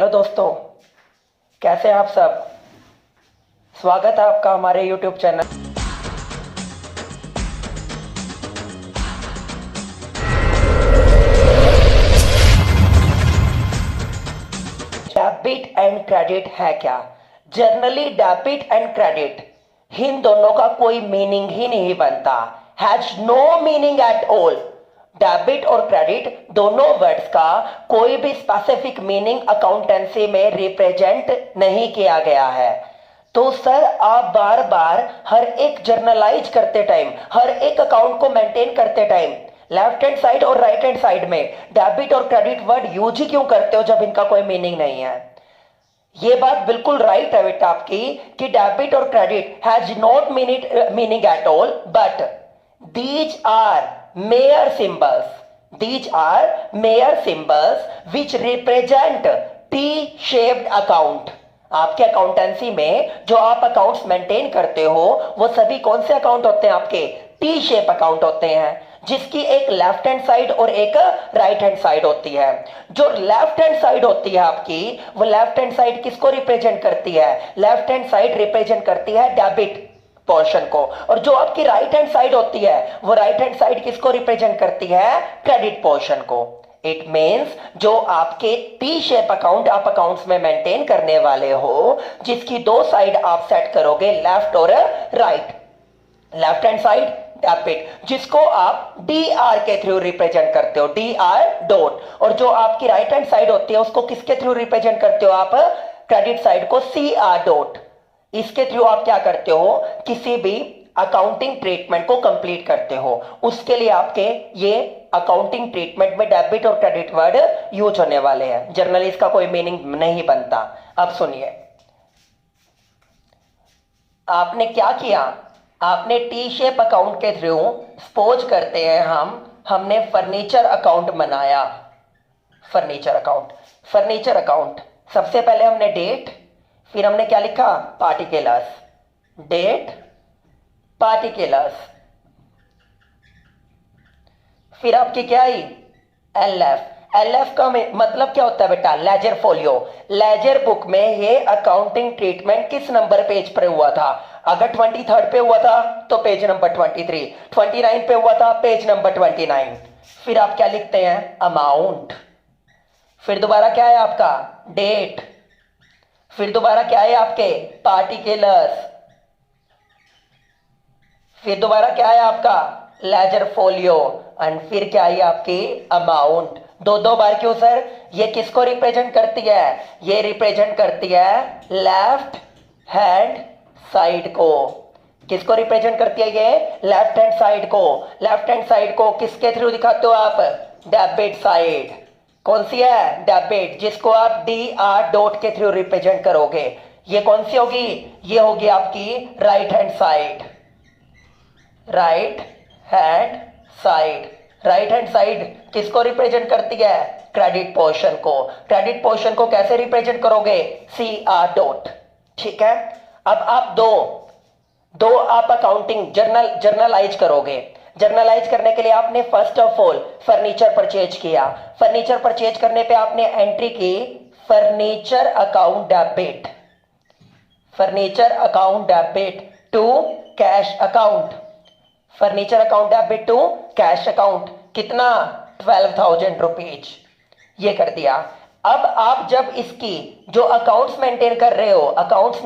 Hello दोस्तों, कैसे हैं आप सब। स्वागत है आपका हमारे YouTube चैनल। डेबिट एंड क्रेडिट है क्या। जनरली डेबिट एंड क्रेडिट इन दोनों का कोई मीनिंग ही नहीं बनता, has no meaning at all. Debit और क्रेडिट दोनों वर्ड्स का कोई भी स्पेसिफिक मीनिंग अकाउंटेंसी में रिप्रेजेंट नहीं किया गया है। तो सर आप बार बार हर एक जर्नलाइज करते टाइम, हर एक अकाउंट को मेंटेन करते टाइम लेफ्ट हैंड साइड और राइट हैंड साइड में डेबिट और क्रेडिट वर्ड यूज ही क्यों करते हो जब इनका कोई मीनिंग नहीं है। ये बात बिल्कुल राइट है बेटा आपकी कि डेबिट और credit has not meaning at all, but these are mere symbols. These are mere symbols which represent T-shaped account. आपके अकाउंटेंसी में जो आप अकाउंट्स मेंटेन करते हो वो सभी कौन से अकाउंट होते हैं, आपके टी शेप अकाउंट होते हैं, जिसकी एक लेफ्ट हैंड साइड और एक राइट हैंड साइड होती है। जो लेफ्ट हैंड साइड होती है आपकी, वो लेफ्ट हैंड साइड किसको रिप्रेजेंट करती है, लेफ्ट हैंड साइड रिप्रेजेंट करती है डेबिट पोर्शन को, और जो आपकी राइट हैंड साइड होती है वो राइट हैंड साइड किसको रिप्रेजेंट करती है, क्रेडिट पोर्शन को। इट मींस जो आपके टी शेप अकाउंट आप अकाउंट्स में मेंटेन करने वाले हो, जिसकी दो साइड आप सेट करोगे लेफ्ट और right, left hand side debit, जिसको आप डी आर के थ्रू रिप्रेजेंट करते हो, डी आर डॉट, और जो आपकी राइट हैंड साइड होती है उसको किसके थ्रू रिप्रेजेंट करते हो आप, क्रेडिट साइड को सी आर डॉट। इसके थ्रू आप क्या करते हो, किसी भी अकाउंटिंग ट्रीटमेंट को कंप्लीट करते हो। उसके लिए आपके ये अकाउंटिंग ट्रीटमेंट में डेबिट और क्रेडिट वर्ड यूज होने वाले हैं। जनरली इसका कोई मीनिंग नहीं बनता। अब सुनिए, आपने क्या किया, आपने टी शेप अकाउंट के थ्रू सपोज करते हैं हमने फर्नीचर अकाउंट बनाया। फर्नीचर अकाउंट सबसे पहले हमने डेट, फिर हमने क्या लिखा, पार्टिकुलर्स, डेट पार्टिकुलर्स, फिर आपकी क्या आई, एलएफ का मतलब क्या होता है बेटा, लेजर फोलियो। लेजर बुक में ये अकाउंटिंग ट्रीटमेंट किस नंबर पेज पर हुआ था, अगर 23 पे हुआ था तो पेज नंबर 23, 29 पे हुआ था पेज नंबर 29। फिर आप क्या लिखते हैं, अमाउंट, फिर दोबारा क्या है आपका डेट, फिर दोबारा क्या है आपके पार्टिकुलर्स, फिर दोबारा क्या है आपका लेजर फोलियो, एंड फिर क्या है आपकी अमाउंट। दो बार क्यों सर, ये किसको रिप्रेजेंट करती है, ये रिप्रेजेंट करती है लेफ्ट हैंड साइड को। किसको रिप्रेजेंट करती है ये, लेफ्ट हैंड साइड को। लेफ्ट हैंड साइड को किसके थ्रू दिखाते हो आप, डेबिट साइड। कौन सी है, डेबिट, जिसको आप डी आर डॉट के थ्रू रिप्रेजेंट करोगे। ये कौन सी होगी, ये होगी आपकी right hand side. Right hand side किसको रिप्रेजेंट करती है, क्रेडिट पोर्शन को। क्रेडिट पोर्शन को कैसे रिप्रेजेंट करोगे, सी आर डॉट। ठीक है, अब आप दो आप अकाउंटिंग जर्नलाइज करोगे। जर्नलाइज करने के लिए आपने first of all furniture purchase किया। फर्नीचर परचेज करने पे आपने एंट्री की furniture account debit to cash account. Furniture account debit to cash account, कितना, 12,000 रुपीज, ये कर दिया। अब आप जब इसकी जो अकाउंट्स मेंटेन कर रहे हो, अकाउंट्स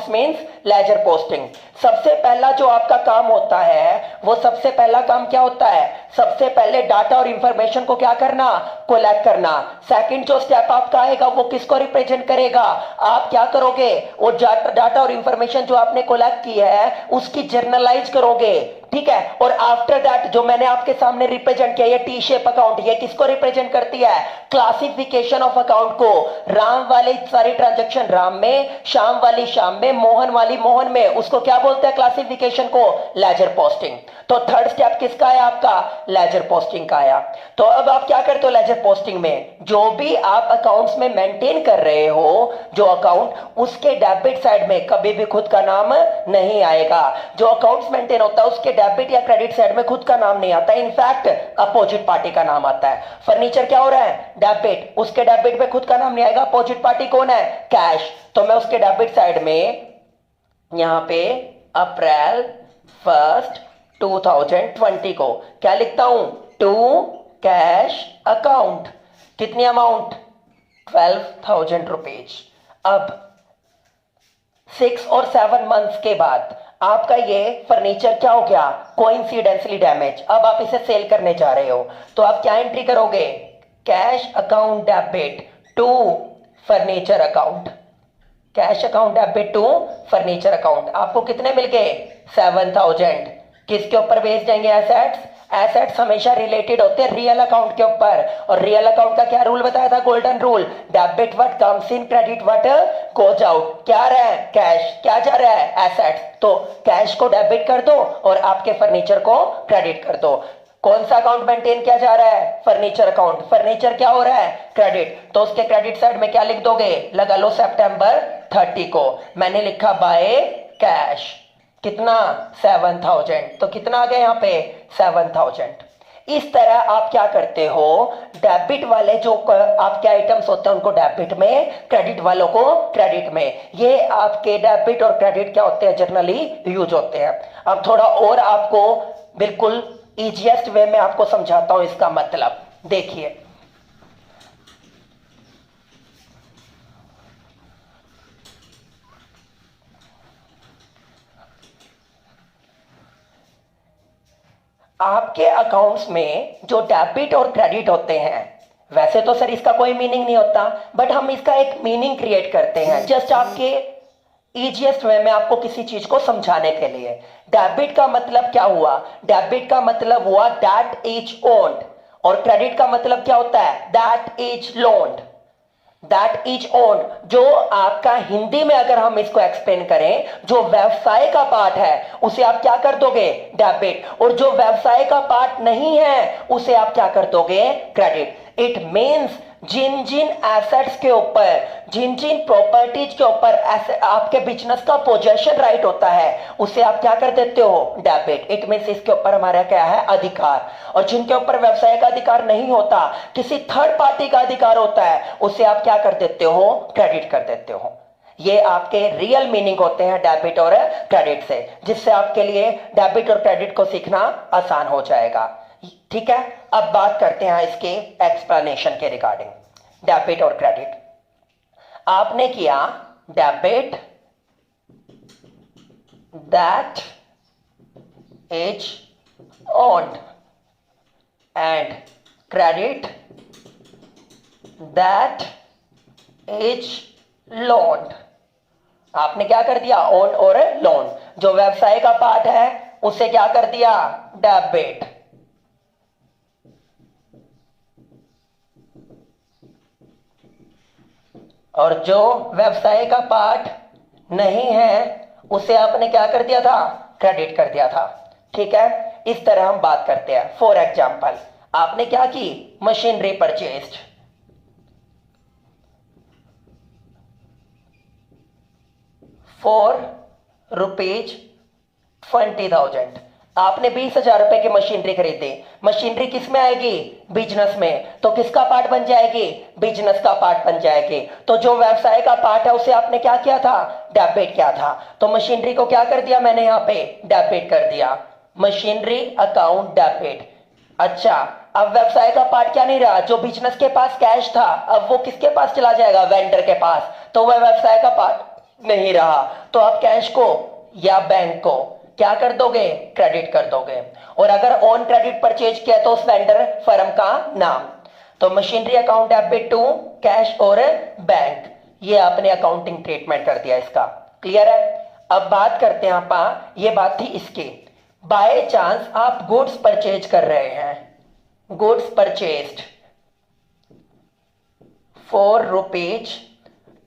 मींस लेजर पोस्टिंग, सबसे पहला जो आपका काम होता है, वो सबसे पहला काम क्या होता है, सबसे पहले डाटा और इंफॉर्मेशन को क्या करना, कोलैक्ट करना। सेकंड जो स्टेप आपका आएगा वो किसको रिप्रेजेंट करेगा, आप क्या करोगे, वो डाटा और इंफॉर्मेशन जो आपने कोलैक्ट की है उसकी जर्नलाइज करोगे। ठीक है, और आफ्टर दैट जो मैंने आपके सामने रिप्रेजेंट किया, ये टी शेप अकाउंट, ये किसको रिप्रेजेंट करती है, क्लासिफिकेशन ऑफ अकाउंट को। राम वाली सारी ट्रांजैक्शन राम में, श्याम वाली श्याम में, मोहन वाली मोहन में, उसको क्या बोलते हैं, क्लासिफिकेशन को, लेजर पोस्टिंग। तो थर्ड स्टेप किसका है आपका, लेजर पोस्टिंग का आया। तो अब आप क्या करते हो, लेजर पोस्टिंग में जो भी आप अकाउंट्स में मेंटेन कर रहे हो जो अकाउंट, उसके डेबिट साइड में कभी भी खुद का नाम नहीं आएगा। जो अकाउंट्स मेंटेन होता है उसके डेबिट या क्रेडिट साइड में खुद का नाम नहीं आता, इनफैक्ट अपोजिट पार्टी का नाम आता है। फर्नीचर क्या हो रहा है, डेबिट, उसके डेबिट में खुद का नाम नहीं आएगा, अपोजिट पार्टी कौन है, कैश। तो मैं उसके डेबिट साइड में यहां पे अप्रैल 1 2020 को क्या लिखता हूं, टू कैश अकाउंट, कितनी अमाउंट, 12,000 रुपीज। अब 6 और 7 मंथ्स के बाद आपका ये फर्नीचर क्या हो गया, कोइंसिडेंटली डैमेज। अब आप इसे सेल करने जा रहे हो, तो आप क्या एंट्री करोगे, cash account debit to furniture account, cash account debit to furniture account. आपको कितने मिल गए, 7,000। किसके ऊपर बेच जाएंगे, एसेट्स। एसेट्स हमेशा रिलेटेड होते हैं रियल अकाउंट के ऊपर, और रियल अकाउंट का क्या रूल बताया था, golden rule, debit what comes in, credit what goes out. क्या रहा है, कैश, क्या जा रहा है, एसेट्स। तो कैश को डेबिट कर दो और आपके फर्नीचर को क्रेडिट कर दो। कौन सा अकाउंट मेंटेन किया जा रहा है, फर्नीचर अकाउंट। फर्नीचर क्या हो रहा है, क्रेडिट, तो उसके क्रेडिट साइड में क्या लिख दोगे, लगा लो सितंबर 30 को मैंने लिखा बाय कैश, कितना, 7,000। तो कितना आ गया यहाँ पे, 7,000। इस तरह आप क्या करते हो, डेबिट वाले जो आपके आइटम्स होते हैं उनको डेबिट में, क्रेडिट वालों को क्रेडिट में। ये आपके डेबिट और क्रेडिट क्या होते हैं, जनरली यूज होते हैं। अब थोड़ा और आपको बिल्कुल इजीएस्ट वे में आपको समझाता हूं इसका मतलब, देखिए। आपके अकाउंट्स में जो डेबिट और क्रेडिट होते हैं, वैसे तो सर इसका कोई मीनिंग नहीं होता, बट हम इसका एक मीनिंग क्रिएट करते हैं जस्ट आपके इजीएस्ट वे में आपको किसी चीज को समझाने के लिए। डेबिट का मतलब क्या हुआ, डेबिट का मतलब हुआ दैट इज ओन्ड, और क्रेडिट का मतलब क्या होता है, that is लोन्ड। That is own, जो आपका हिंदी में अगर हम इसको एक्सप्लेन करें, जो व्यवसाय का पार्ट है उसे आप क्या कर दोगे, डेबिट, और जो व्यवसाय का पार्ट नहीं है उसे आप क्या कर दोगे, क्रेडिट। इट मीन्स जिन जिन एसेट्स के ऊपर, जिन जिन प्रॉपर्टीज के ऊपर आपके बिजनेस का पोजेशन राइट होता है उसे आप क्या कर देते हो, डेबिट। इट मीन्स इसके ऊपर हमारा क्या है, अधिकार। और जिनके ऊपर व्यवसाय का अधिकार नहीं होता, किसी थर्ड पार्टी का अधिकार होता है, उसे आप क्या कर देते हो, क्रेडिट कर देते हो। ये आपके रियल मीनिंग होते हैं डेबिट और क्रेडिट से, जिससे आपके लिए डेबिट और क्रेडिट को सीखना आसान हो जाएगा। ठीक है, अब बात करते हैं इसके एक्सप्लेनेशन के रिगार्डिंग डेबिट और क्रेडिट। आपने किया debit that is owned and credit that is लोन्ड। आपने क्या कर दिया, ओन और लोन। जो व्यवसाय का पार्ट है उसे क्या कर दिया, डेबिट, और जो व्यवसाय का पार्ट नहीं है उसे आपने क्या कर दिया था, क्रेडिट कर दिया था। ठीक है, इस तरह हम बात करते हैं। फॉर एग्जाम्पल, आपने क्या की, मशीनरी परचेस्ड, ₹20,000। आपने 20,000 रुपए की मशीनरी खरीदी। मशीनरी किस में आएगी, बिजनेस में, तो किसका पार्ट बन जाएगी, बिजनेस का पार्ट बन जाएगी। तो जो व्यवसाय का पार्ट है उसे आपने क्या किया था, डेबिट किया था। तो मशीनरी को क्या कर दिया मैंने यहाँ पे, डेबिट कर दिया, मशीनरी अकाउंट डेबिट। अच्छा, अब व्यवसाय का पार्ट क्या नहीं रहा, जो बिजनेस के पास कैश था अब वो किसके पास चला जाएगा, वेंडर के पास, तो वह व्यवसाय का पार्ट नहीं रहा। तो आप कैश को या बैंक को क्या कर दोगे, क्रेडिट कर दोगे। और अगर ऑन क्रेडिट परचेज किया तो उस वेंडर फर्म का नाम। तो machinery account debit to cash और बैंक, ये आपने अकाउंटिंग ट्रीटमेंट कर दिया इसका। क्लियर है। अब बात करते हैं आप, ये बात थी इसकी। बाय चांस आप गुड्स परचेज कर रहे हैं, गुड्स परचेज्ड फॉर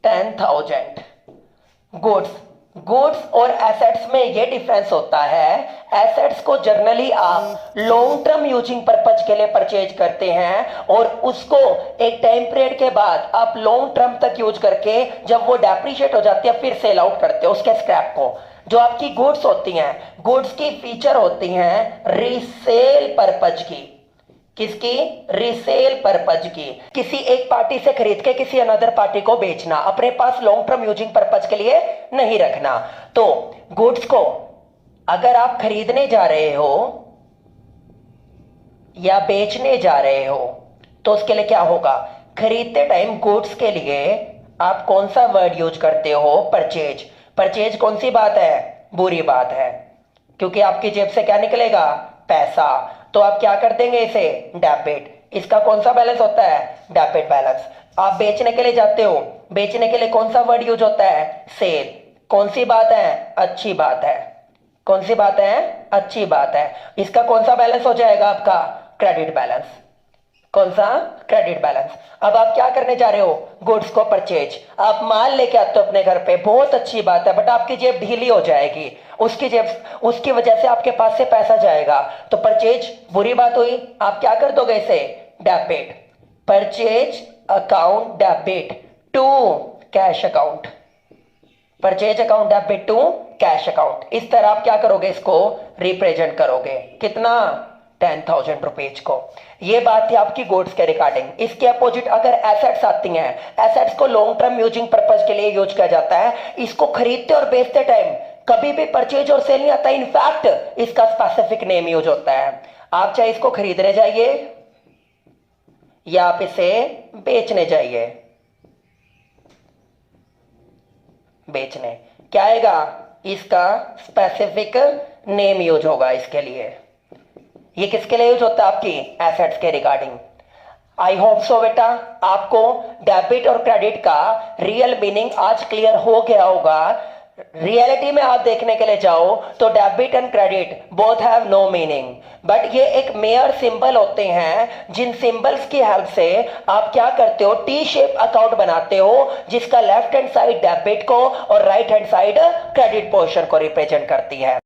₹10,000। गुड्स और एसेट्स में ये डिफरेंस होता है, एसेट्स को जनरली आप लॉन्ग टर्म यूजिंग पर्पज के लिए परचेज करते हैं और उसको एक टाइम पीरियड के बाद आप लॉन्ग टर्म तक यूज करके जब वो डेप्रिशिएट हो जाती है फिर सेल आउट करते हो उसके स्क्रैप को। जो आपकी गुड्स होती हैं, गुड्स की फीचर होती हैं रीसेल पर्पज की। किसकी? रीसेल पर्पज की। किसी एक पार्टी से खरीद के किसी अनदर पार्टी को बेचना, अपने पास लॉन्ग टर्म यूजिंग पर्पज के लिए नहीं रखना। तो गुड्स को अगर आप खरीदने जा रहे हो या बेचने जा रहे हो तो उसके लिए क्या होगा? खरीदते टाइम गुड्स के लिए आप कौन सा वर्ड यूज करते हो? परचेज। परचेज कौन सी बात है? बुरी बात है, क्योंकि आपकी जेब से क्या निकलेगा? पैसा। तो आप क्या कर देंगे इसे? डेबिट। इसका कौन सा बैलेंस होता है? Debit balance. आप बेचने के लिए जाते हो, बेचने के लिए कौन सा वर्ड यूज होता है? सेल। कौन सी बात है? अच्छी बात है। कौन सी बात है? अच्छी बात है। इसका कौन सा बैलेंस हो जाएगा आपका? Credit balance. कौन सा? Credit balance. अब आप क्या करने जा रहे हो? गुड्स को परचेज। आप माल लेके आते हो अपने घर पे, बहुत अच्छी बात है, बट आपकी जेब ढीली हो जाएगी, उसकी वजह से आपके पास से पैसा जाएगा। तो परचेज बुरी बात हुई, आप क्या कर दोगे इसे? Debit. Purchase account debit to cash account. Purchase account debit to cash account. इस तरह आप क्या करोगे? इसको रिप्रेजेंट करोगे। कितना? 10,000 रुपीज को। ये बात थी आपकी गुड्स के रिगार्डिंग। इसके अपोजिट अगर एसेट्स आती हैं, एसेट्स को लॉन्ग टर्म यूजिंग पर्पज के लिए यूज किया जाता है। इसको खरीदते और बेचते टाइम कभी भी परचेज और सेल नहीं आता, इनफैक्ट इसका स्पेसिफिक नेम यूज होता है। आप चाहे इसको खरीदने जाइए या आप इसे बेचने जाइए, बेचने क्या आएगा? इसका स्पेसिफिक नेम यूज होगा इसके लिए। ये किसके लिए यूज होता है? आपकी एसेट्स के रिगार्डिंग। आई होप सो बेटा आपको डेबिट और क्रेडिट का रियल मीनिंग आज क्लियर हो गया होगा। रियलिटी में आप देखने के लिए जाओ तो debit and credit both have no meaning, but ये एक मेयर सिंबल होते हैं जिन सिंबल्स की हेल्प से आप क्या करते हो? टी शेप अकाउंट बनाते हो, जिसका लेफ्ट हैंड साइड डेबिट को और right hand side credit portion को रिप्रेजेंट करती है।